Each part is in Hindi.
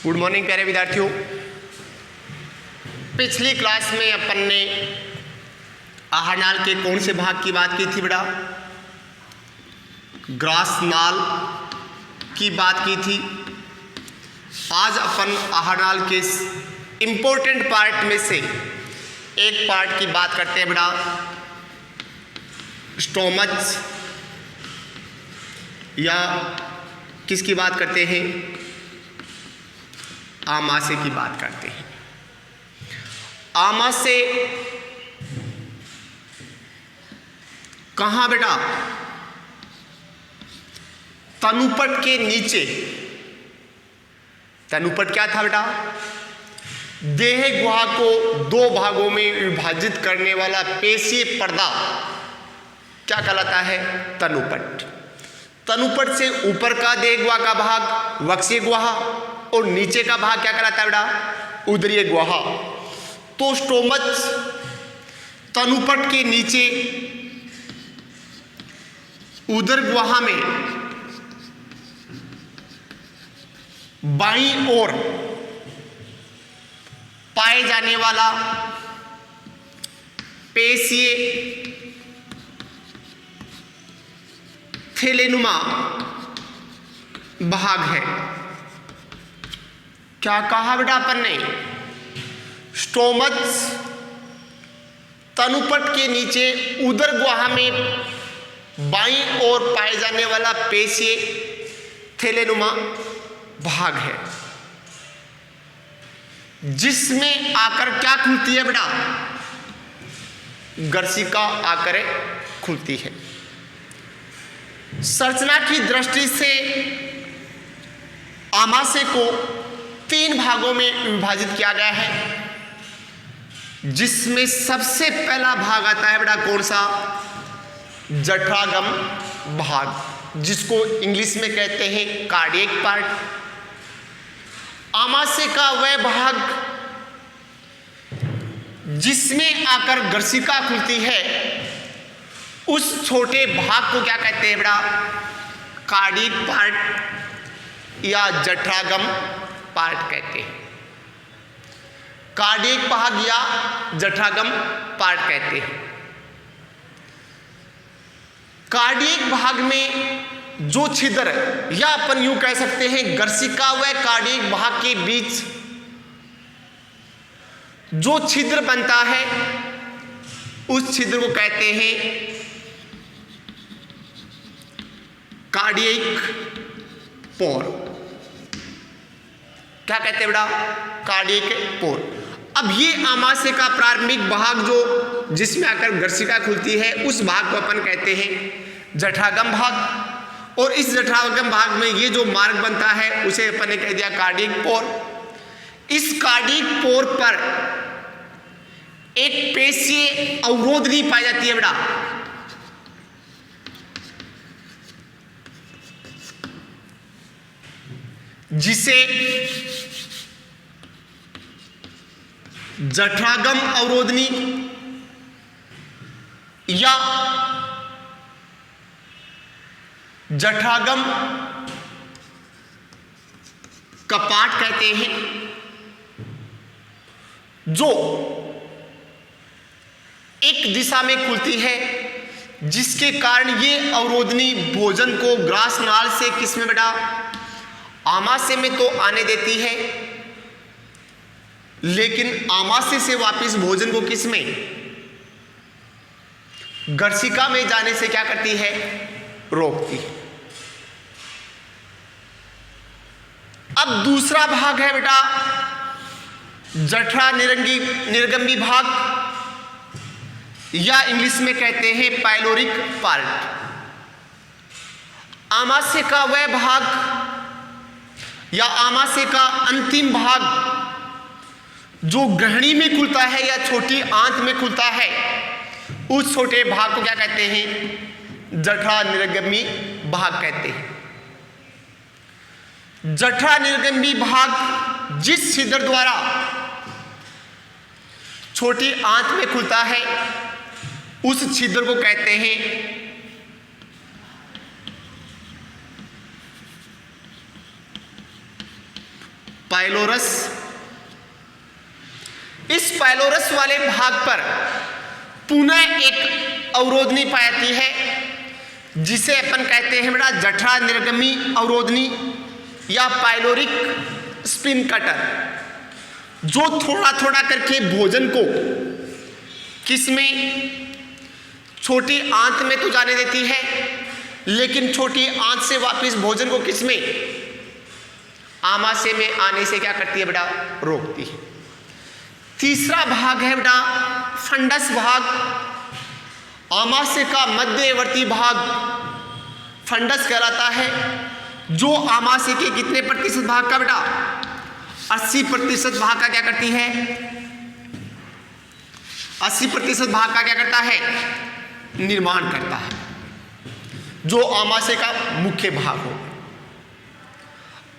गुड मॉर्निंग प्यारे विद्यार्थियों। पिछली क्लास में अपन ने आहार नाल के कौन से भाग की बात की थी बेटा? ग्रास नाल की बात की थी। आज अपन आहार नाल के इंपॉर्टेंट पार्ट में से एक पार्ट की बात करते हैं बेटा, स्टोमच, या किसकी बात करते हैं? आमाशय की बात करते हैं। आमाशय कहाँ बेटा? तनुपट के नीचे। तनुपट क्या था बेटा? देह गुहा को दो भागों में विभाजित करने वाला पेशीय पर्दा क्या कहलाता है? तनुपट। तनुपट से ऊपर का देह गुहा का भाग वक्षीय गुहा और नीचे का भाग क्या कहलाता है बेटा? उदरीय गुहा। तो स्टोमच तनुपट के नीचे उदर गुहा में बाईं ओर पाए जाने वाला पेशीय थैलेनुमा भाग है। क्या कहा बेटा अपन ने? स्टोमच तनुपट के नीचे उदर गुहा में बाईं ओर पाए जाने वाला पेशीय थैलेनुमा भाग है, जिसमें आकर क्या खुलती है बेटा? गर्सिका आकर खुलती है। संरचना की दृष्टि से आमाशय को तीन भागों में विभाजित किया गया है, जिसमें सबसे पहला भाग आता है बेटा कौन सा? जठरागम भाग, जिसको इंग्लिश में कहते हैं कार्डियक पार्ट। आमाशय का वह भाग जिसमें आकर गर्सिका खुलती है, उस छोटे भाग को क्या कहते हैं बेटा? कार्डियक पार्ट या जठरागम पार्ट कहते हैं। कार्डियक भाग या जठरागम पार्ट कहते हैं। कार्डियक भाग में जो छिद्र, या अपन यूं कह सकते हैं गर्सिका व कार्डियक भाग के बीच जो छिद्र बनता है, उस छिद्र को कहते हैं कार्डियक पोर। क्या कहते हैं बेटा? कार्डियक पोर। अब ये आमाशय का प्रारंभिक भाग जो जिसमें आकर गर्सिका खुलती है, उस भाग को अपन कहते हैं जठरागम भाग। और इस जठरागम भाग में ये जो मार्ग बनता है, उसे अपन ने कह दिया कार्डियक पोर। इस कार्डियक पोर पर एक पेशीय अवरोधनी पाई जाती है बेटा, जिसे जठरागम अवरोधनी या जठरागम कपाट कहते हैं, जो एक दिशा में खुलती है, जिसके कारण ये अवरोधनी भोजन को ग्रास नाल से किसमें बेटा? आमाशय में तो आने देती है, लेकिन आमाशय से वापस भोजन को किस में? गर्सिका में जाने से क्या करती है? रोकती है। अब दूसरा भाग है बेटा जठरा निर्गमी भाग, या इंग्लिश में कहते हैं पाइलोरिक पार्ट। आमाशय का वह भाग या आमाशय का अंतिम भाग जो ग्रहणी में खुलता है या छोटी आंत में खुलता है, उस छोटे भाग को क्या कहते हैं? जठरा निर्गमी भाग कहते हैं। जठरा निर्गमी भाग जिस छिद्र द्वारा छोटी आंत में खुलता है, उस छिद्र को कहते हैं पाइलोरस। इस पाइलोरस वाले भाग पर पुनः एक अवरोधनी पाती है जिसे अपन कहते हैं बेटा जठरा निर्गमी अवरोधनी या पाइलोरिक स्पिन कटर, जो थोड़ा थोड़ा करके भोजन को किसमें, छोटी आंत में तो जाने देती है, लेकिन छोटी आंत से वापस भोजन को किसमें, आमाशय में आने से क्या करती है बेटा, रोकती है। तीसरा भाग है बेटा फंडस भाग। आमाशय का मध्यवर्ती भाग फंडस कहलाता है, जो आमाशय के कितने प्रतिशत भाग का बेटा, 80% भाग का क्या करती है, 80% भाग का क्या करता है, निर्माण करता है, जो आमाशय का मुख्य भाग हो।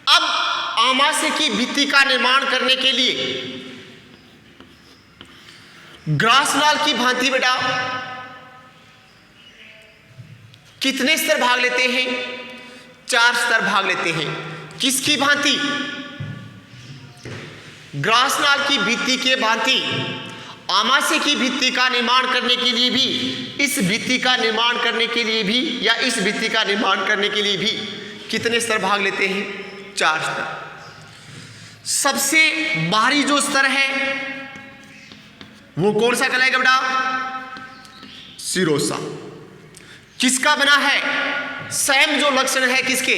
अब आमाशय की भित्ति का निर्माण करने के लिए ग्रासनाल की भांति बेटा कितने स्तर भाग लेते हैं, 4 स्तर भाग लेते हैं। किसकी भांति, ग्रासनाल की भित्ति के भांति आमाशय की भित्ति का निर्माण करने के लिए भी, इस भित्ति का निर्माण करने के लिए भी, या इस भित्ति का निर्माण करने के लिए भी कितने स्तर भाग लेते हैं, 4 स्तर। सबसे बाहरी जो स्तर है वो कौन सा कहलाएगा बेटा, सिरोसा। किसका बना है, सेम जो लक्षण है किसके,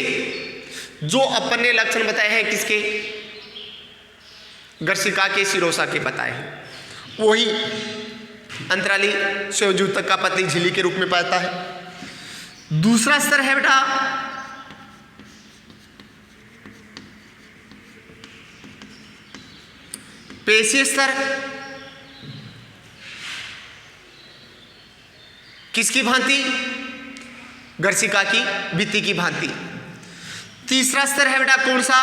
जो अपन ने लक्षण बताए हैं किसके, गर्शिका के सिरोसा के बताए हैं, वही अंतराली स्वयंजूतक का पतली झिल्ली के रूप में पाता है। दूसरा स्तर है बेटा पेशीय स्तर। किसकी भांति, गर्शिका की भित्ति की भांति। तीसरा स्तर है बेटा कौन सा,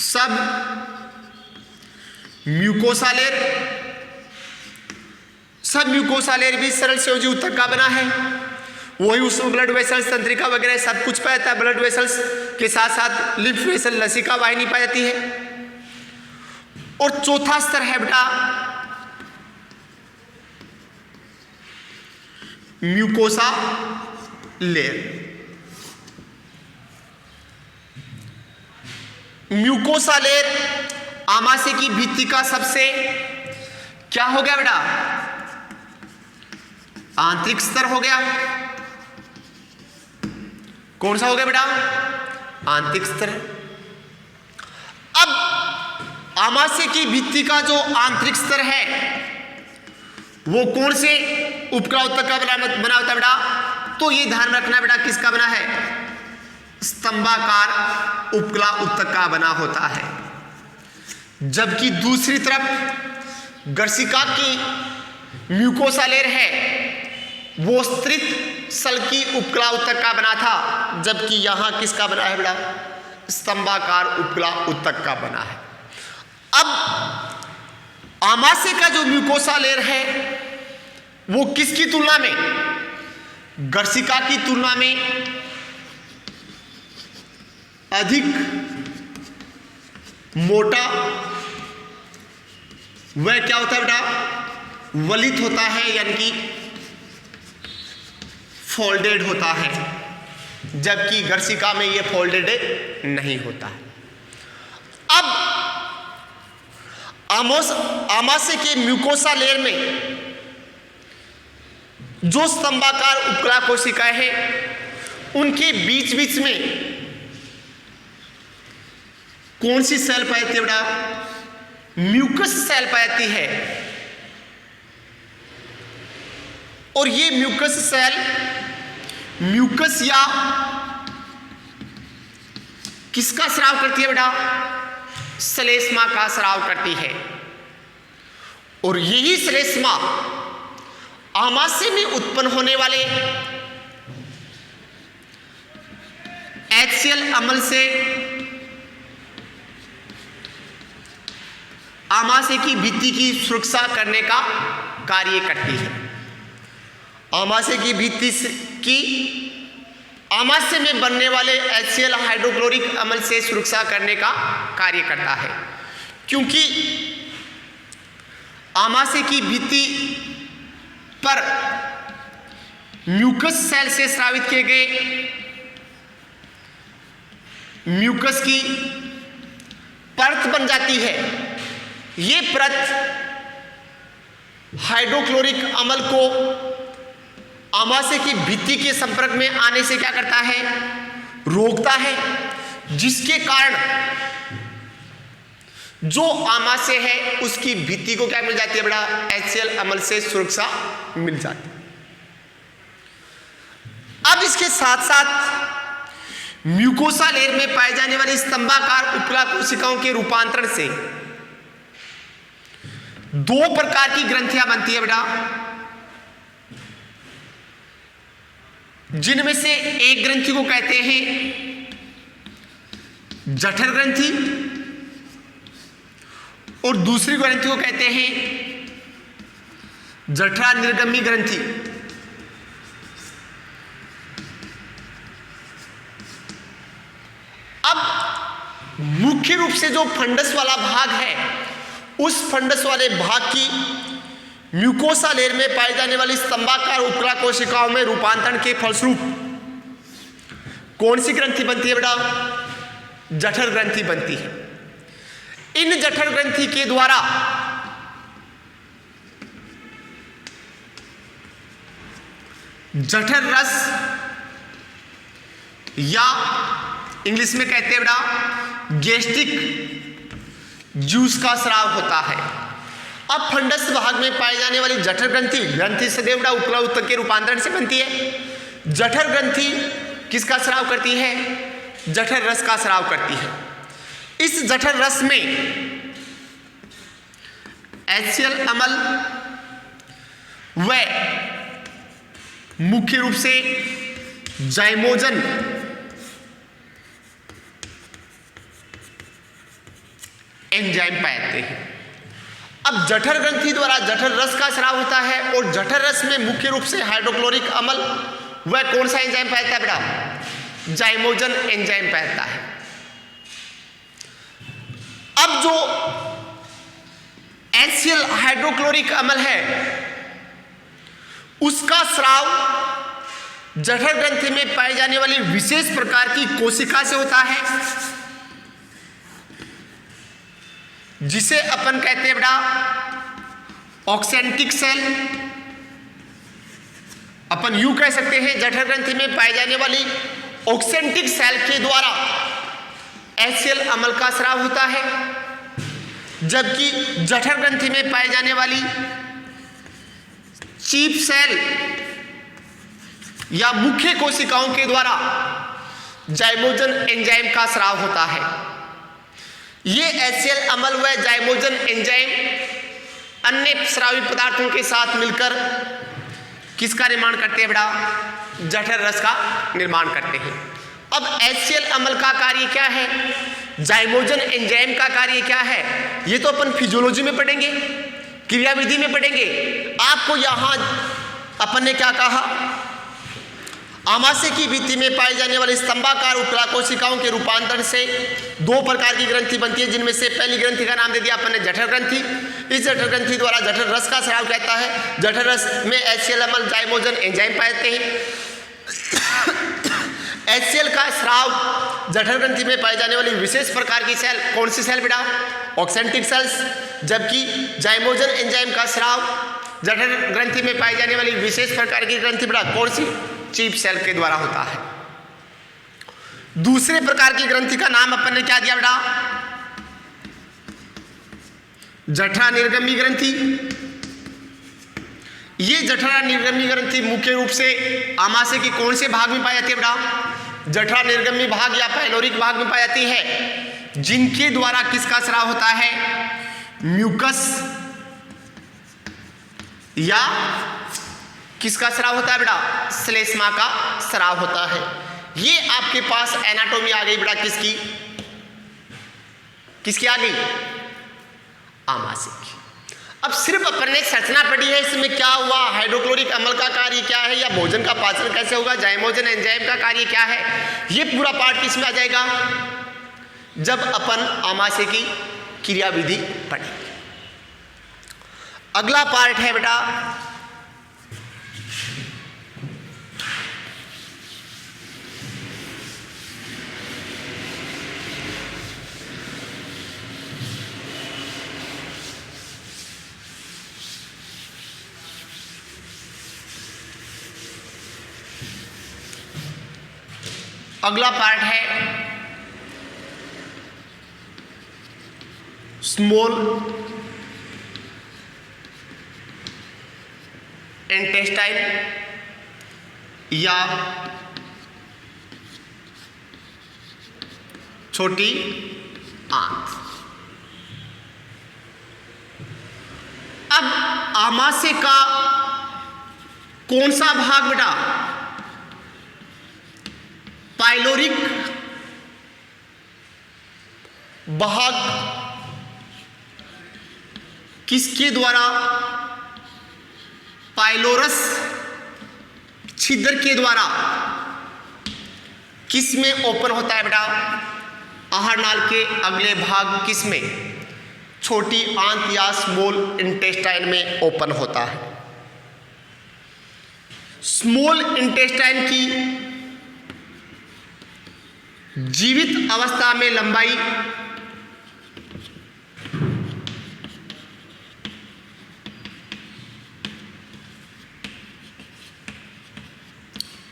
सब म्यूकोसा लेयर। सब म्यूकोसा लेयर भी सरल संयोजी ऊतक का बना है, वही उसमें ब्लड वेसल्स, तंत्रिका वगैरह सब कुछ पाता है। ब्लड वेसल्स के साथ साथ लिम्फ वेसल, लसिका वाहिनी पाई जाती है। और चौथा स्तर है बेटा म्यूकोसा लेयर। म्यूकोसा लेयर आमाशय की भित्ति का सबसे क्या हो गया बेटा, आंतरिक स्तर हो गया। कौन सा हो गया बेटा, आंतरिक स्तर। अब आमाशय की भित्ति का जो आंतरिक स्तर है वो कौन से उपकला ऊतक का बना होता है बेटा, तो ये ध्यान रखना बेटा किसका बना है, स्तंभाकार उपकला ऊतक का बना होता है। जबकि दूसरी तरफ गर्शिका की म्यूकोसा लेयर है वो स्तृत सल्की उपकला ऊतक का बना था, जबकि यहां किसका बना है बेटा, स्तंभाकार उपकला ऊतक का बना है। अब आमाशय का जो म्यूकोसा लेयर है वो किसकी तुलना में, गर्शिका की तुलना में अधिक मोटा, वह क्या होता है बेटा, वलित होता है, यानी कि फोल्डेड होता है, जबकि गर्शिका में यह फोल्डेड नहीं होता है। अब आमाशय के म्यूकोसा लेयर में जो स्तंभाकार उपकला कोशिकाएं हैं उनके बीच बीच में कौन सी सेल पाई जाती है बेटा, म्यूकस सेल पाई जाती है। और ये म्यूकस सेल म्यूकस या किसका स्राव करती है बेटा, श्लेष्मा का स्राव करती है। और यही श्लेष्मा आमाशय में उत्पन्न होने वाले HCl अम्ल से आमाशय की भित्ति की सुरक्षा करने का कार्य करती है। आमाशय की भित्ति की आमाशय में बनने वाले HCl हाइड्रोक्लोरिक अम्ल से सुरक्षा करने का कार्य करता है, क्योंकि आमाशय की भित्ति पर म्यूकस सेल से स्रावित किए गए म्यूकस की परत बन जाती है। ये परत हाइड्रोक्लोरिक अम्ल को आमाशय की भित्ति के संपर्क में आने से क्या करता है, रोकता है, जिसके कारण जो आमाशय है उसकी भित्ति को क्या मिल जाती है बेटा, HCl अम्ल से सुरक्षा मिल जाती है। अब इसके साथ साथ म्यूकोसा लेयर में पाए जाने वाली स्तंभाकार उपला कोशिकाओं के रूपांतरण से दो प्रकार की ग्रंथियां बनती है बेटा, जिनमें से एक ग्रंथि को कहते हैं जठर ग्रंथि और दूसरी ग्रंथि को कहते हैं जठरा निर्गमी ग्रंथि। अब मुख्य रूप से जो फंडस वाला भाग है, उस फंडस वाले भाग की म्यूकोसा लेयर में पाई जाने वाली स्तंभाकार उपला कोशिकाओं में रूपांतरण के फलस्वरूप कौन सी ग्रंथि बनती है बेटा, जठर ग्रंथि बनती है। इन जठर ग्रंथि के द्वारा जठर रस या इंग्लिश में कहते हैं बेटा गैस्ट्रिक जूस का स्राव होता है। अब फंडस भाग में पाई जाने वाली जठर ग्रंथि सदैव बेटा उपला ऊतक के रूपांतरण से बनती है। जठर ग्रंथि किसका स्राव करती है, जठर रस का स्राव करती है। इस जठर रस में HCl अम्ल व मुख्य रूप से जाइमोजन एंजाइम पाए जाते हैं। अब जठर ग्रंथि द्वारा जठर रस का स्राव होता है और जठर रस में मुख्य रूप से हाइड्रोक्लोरिक अम्ल वह कौन सा एंजाइम पाया जाता है बेटा, जाइमोजन एंजाइम पाया जाता है। अब जो HCl हाइड्रोक्लोरिक अम्ल है उसका स्राव जठर ग्रंथि में पाई जाने वाली विशेष प्रकार की कोशिका से होता है, जिसे अपन कहते हैं बेटा ऑक्सेंटिक सेल। अपन यूं कह सकते हैं जठर ग्रंथि में पाई जाने वाली ऑक्सेंटिक सेल के द्वारा HCl अम्ल का स्राव होता है, जबकि जठर ग्रंथि में पाई जाने वाली चीफ सेल या मुख्य कोशिकाओं के द्वारा जाइमोजन एंजाइम का स्राव होता है। ये HCl अम्ल व जाइमोजन एंजाइम अन्य स्रावी पदार्थों के साथ मिलकर किसका निर्माण करते हैं बेटा, जठर रस का निर्माण करते हैं। अब HCl अम्ल का कार्य क्या है, जाइमोजन एंजाइम का कार्य क्या है, ये तो अपन फिजियोलॉजी में पढ़ेंगे, क्रियाविधि में पढ़ेंगे। आपको यहां अपन ने क्या कहा, आमाशय की भित्ति में पाई जाने वाली स्तंभाकार उपला कोशिकाओं के रूपांतरण से दो प्रकार की ग्रंथि बनती है, जिनमें से पहली ग्रंथि का नाम दे दिया अपन ने जठर ग्रंथि। इस जठर ग्रंथि द्वारा जठर रस का स्राव कहता है। जठर रस में HCl अम्ल जाइमोजन एंजाइम पाए जाते हैं। HCl का स्राव जठर ग्रंथि में पाई जाने वाली विशेष प्रकार की सेल, कौन सी सेल बेटा, ऑक्सेंटिक सेल्स, जबकि जाइमोजन एंजाइम का स्राव जठर ग्रंथि में पाई जाने वाली विशेष प्रकार की ग्रंथि बेटा कौन सी, चीफ सेल के द्वारा होता है। दूसरे प्रकार की ग्रंथि का नाम अपन ने क्या दिया बेटा, जठरा निर्गमी ग्रंथि। ये जठरा निर्गमी ग्रंथि मुख्य रूप से आमाशय के कौन से भाग में पाई जाती है बेटा, जठरा निर्गमी भाग या पाइलोरिक भाग में पाई जाती है, जिनके द्वारा किसका स्राव होता है, म्यूकस या किसका स्राव होता है बेटा, श्लेष्मा का स्राव होता है। ये आपके पास एनाटॉमी आ गई बेटा किसकी, किसकी आ गई, आमाशय की। अब सिर्फ अपन ने संरचना पढ़ी है, इसमें क्या हुआ, हाइड्रोक्लोरिक अम्ल का कार्य क्या है, या भोजन का पाचन कैसे होगा, जाइमोजन एंजाइम का कार्य क्या है, ये पूरा पार्ट किसमें आ जाएगा, जब अपन आमाशय की क्रियाविधि पढ़ेंगे। अगला पार्ट है बेटा स्मॉल इंटेस्टाइन या छोटी आंत। अब आमाशय का कौन सा भाग बेटा, पाइलोरिक भाग किसके द्वारा, पाइलोरस छिद्र के द्वारा किस में ओपन होता है बेटा, आहार नाल के अगले भाग किस में, छोटी आंत या स्मॉल इंटेस्टाइन में ओपन होता है। स्मॉल इंटेस्टाइन की जीवित अवस्था में लंबाई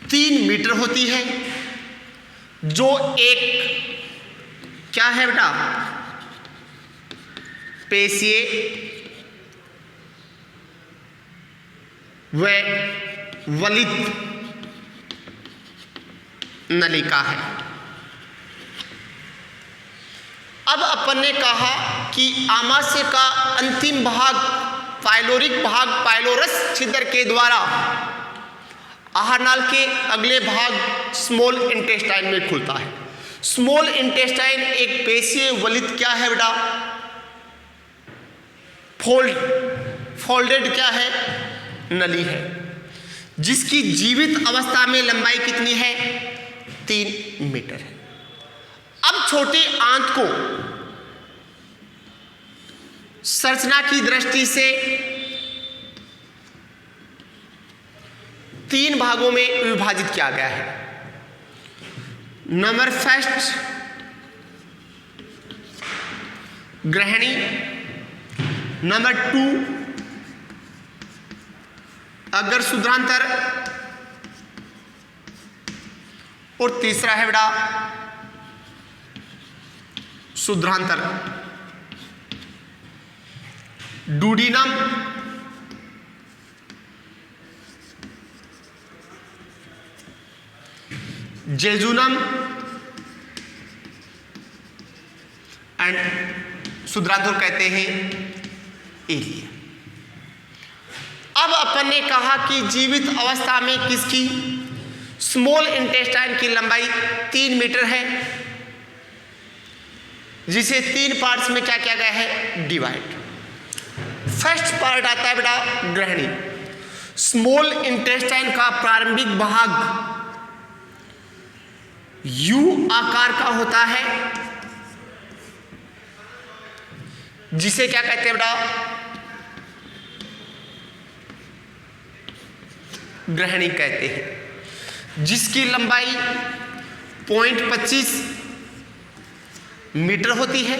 3 मीटर होती है, जो एक क्या है बेटा, पेशीय व वलित नलिका है। अब अपन ने कहा कि आमाशय का अंतिम भाग पाइलोरिक भाग पाइलोरस छिद्र के द्वारा आहार नाल के अगले भाग स्मॉल इंटेस्टाइन में खुलता है। स्मॉल इंटेस्टाइन एक पेशीय वलित क्या है बेटा, फोल्डेड क्या है, नली है, जिसकी जीवित अवस्था में लंबाई कितनी है, 3 मीटर है। अब छोटी आंत को संरचना की दृष्टि से 3 भागों में विभाजित किया गया है। नंबर फर्स्ट ग्रहणी, नंबर 2 अग्र शुद्रांतर, और तीसरा है बेटा शुद्रांतर, डूडीनम, जेजुनम एंड शुद्रांतर कहते हैं एरिया। अब अपन ने कहा कि जीवित अवस्था में किसकी, स्मॉल इंटेस्टाइन की लंबाई 3 मीटर है, जिसे 3 पार्ट्स में क्या किया गया है, डिवाइड। फर्स्ट पार्ट आता है बेटा ग्रहणी। स्मॉल इंटेस्टाइन का प्रारंभिक भाग यू आकार का होता है, जिसे क्या कहते हैं बेटा, ग्रहणी कहते हैं, जिसकी लंबाई 0.25 मीटर होती है।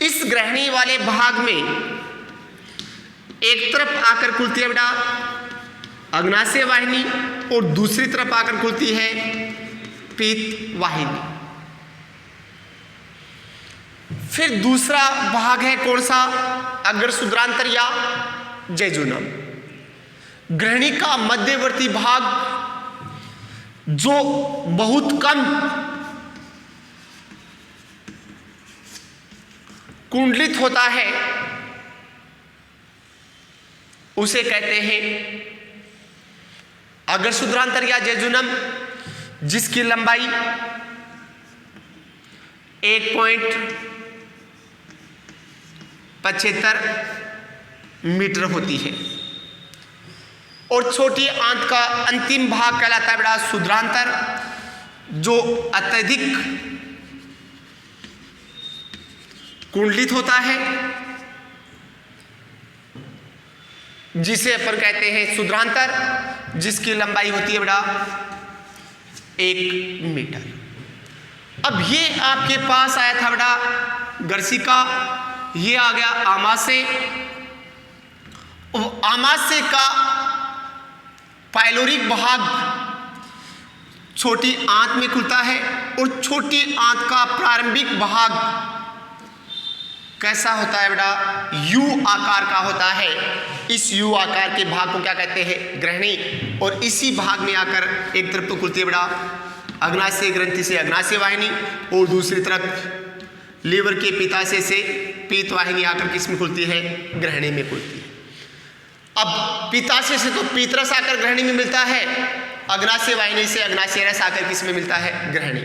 इस ग्रहणी वाले भाग में एक तरफ आकर खुलती है बेटा अग्नाशय वाहिनी, और दूसरी तरफ आकर खुलती है पीत वाहिनी। फिर दूसरा भाग है कौन सा, अग्र शुद्रांतर या जेजुनम। ग्रहणी का मध्यवर्ती भाग जो बहुत कम कुंडलित होता है, उसे कहते हैं अग्र शुद्रांतर या जेजुनम, जिसकी लंबाई 1.75 मीटर होती है। और छोटी आंत का अंतिम भाग कहलाता है बेटा शुद्रांतर, जो अत्यधिक कुंडलित होता है, जिसे अपन कहते हैं शुद्रांतर, जिसकी लंबाई होती है बेटा 1 मीटर। अब ये आपके पास आया था बेटा गर्सिका, ये आ गया आमाशय। आमाशय का पाइलोरिक भाग छोटी आंत में खुलता है और छोटी आंत का प्रारंभिक भाग कैसा होता है बेटा, यू आकार का होता है। इस यू आकार के भाग को क्या कहते हैं, ग्रहणी। और इसी भाग में आकर एक तरफ तो खुलती है बेटा अग्नाशय ग्रंथि से अग्नाशय वाहिनी, और दूसरी तरफ लीवर के पित्ताशय से पीत वाहिनी आकर किसमें खुलती है, ग्रहणी में खुलती है। अब पित्ताशय से तो पीतरस आकर ग्रहणी में मिलता है, अग्नाशय वाहिनी से अग्नाशय रस आकर किसमें मिलता है, ग्रहणी।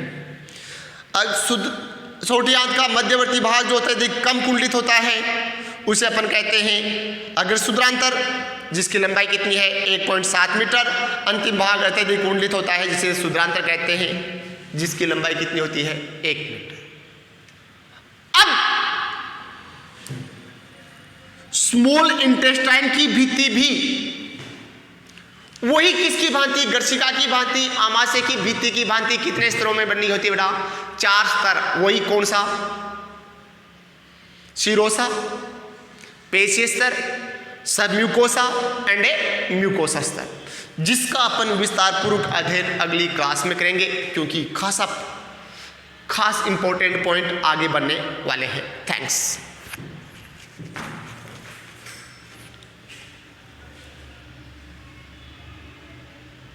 छोटी आंत का मध्यवर्ती भाग जो अत्यधिक कम कुंडलित होता है उसे अपन कहते हैं अग्रशुद्रांतर, जिसकी लंबाई कितनी है 1.7 मीटर। अंतिम भाग अत्यधिक कुंडलित होता है जिसे शुद्रांतर कहते हैं, जिसकी लंबाई कितनी होती है 1 मीटर। अब स्मॉल इंटेस्टाइन की भित्ति भी वही किसकी भांति, गर्सिका की भांति, आमाशय की भित्ति की भांति कितने स्तरों में बननी होती है बेटा, 4 स्तर। वही कौन सा, शिरोसा, पेशीय स्तर, सबम्यूकोसा एंड ए म्यूकोसा स्तर, जिसका अपन विस्तार पूर्वक अध्ययन अगली क्लास में करेंगे, क्योंकि खास इंपॉर्टेंट पॉइंट आगे बढ़ने वाले हैं। थैंक्स।